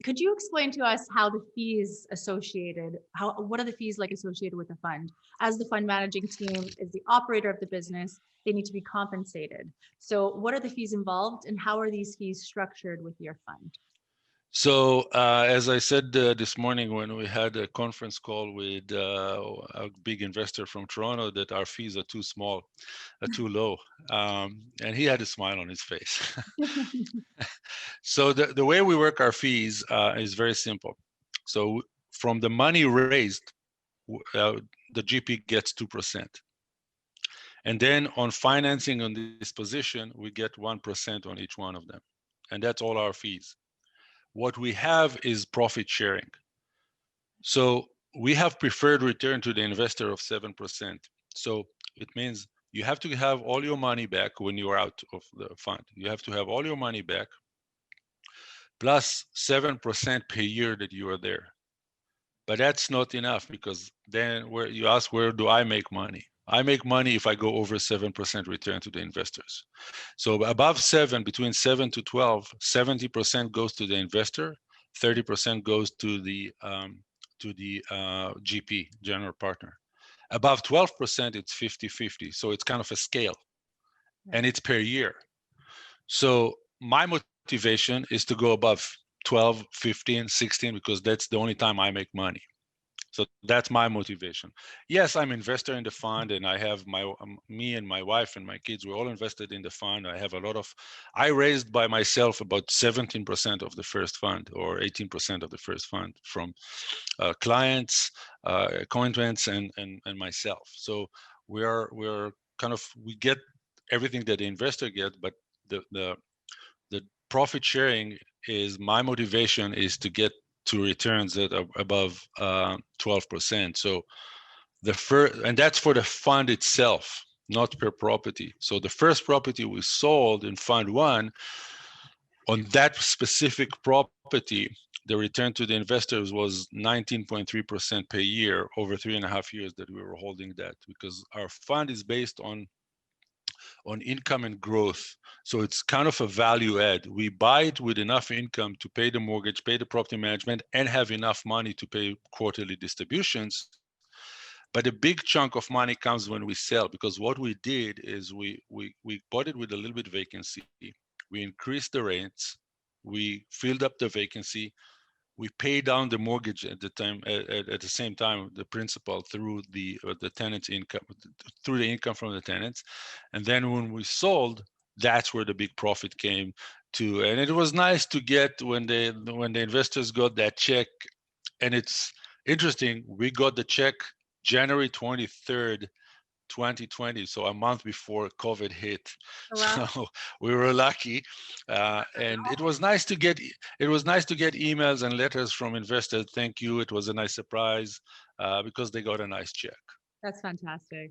Could you explain to us how the fees associated, what are the fees like associated with the fund? As the fund managing team is the operator of the business, they need to be compensated. So what are the fees involved and how are these fees structured with your fund? So as I said this morning when we had a conference call with a big investor from Toronto, that our fees are too small, too low. And he had a smile on his face. So the way we work our fees is very simple. So from the money raised, the GP gets 2%. And then on financing on this position, we get 1% on each one of them. And that's all our fees. What we have is profit sharing. So we have preferred return to the investor of 7%. So it means you have to have all your money back when you're out of the fund. You have to have all your money back plus 7% per year that you are there. But that's not enough, because then you ask, where do I make money? I make money if I go over 7% return to the investors. So above 7, between 7 to 12, 70% goes to the investor, 30% goes to the GP, general partner. Above 12%, it's 50-50. So it's kind of a scale, and it's per year. So my motivation is to go above 12, 15, 16, because that's the only time I make money. So that's my motivation. Yes, I'm investor in the fund, and I have me and my wife and my kids, we're all invested in the fund. I raised by myself about 17% of the first fund, or 18% of the first fund, from clients, acquaintance, and myself. So we're kind of, we get everything that the investor gets, but the profit sharing is, my motivation is to get to returns that are above 12%. So and that's for the fund itself, not per property. So the first property we sold in Fund 1, on that specific property, the return to the investors was 19.3% per year over 3.5 years that we were holding that, because our fund is based on income and growth. So it's kind of a value add. We buy it with enough income to pay the mortgage, pay the property management, and have enough money to pay quarterly distributions. But a big chunk of money comes when we sell, because what we did is we bought it with a little bit of vacancy. We increased the rents, we filled up the vacancy, we pay down the mortgage at the same time, the principal, through the tenant's income, through the income from the tenants. And then when we sold, that's where the big profit came to. And it was nice to get when the investors got that check. And it's interesting, we got the check January 23rd, 2020, so a month before COVID hit. Oh, wow. So we were lucky, and it was nice to get emails and letters from investors. Thank you. It was a nice surprise because they got a nice check. That's fantastic.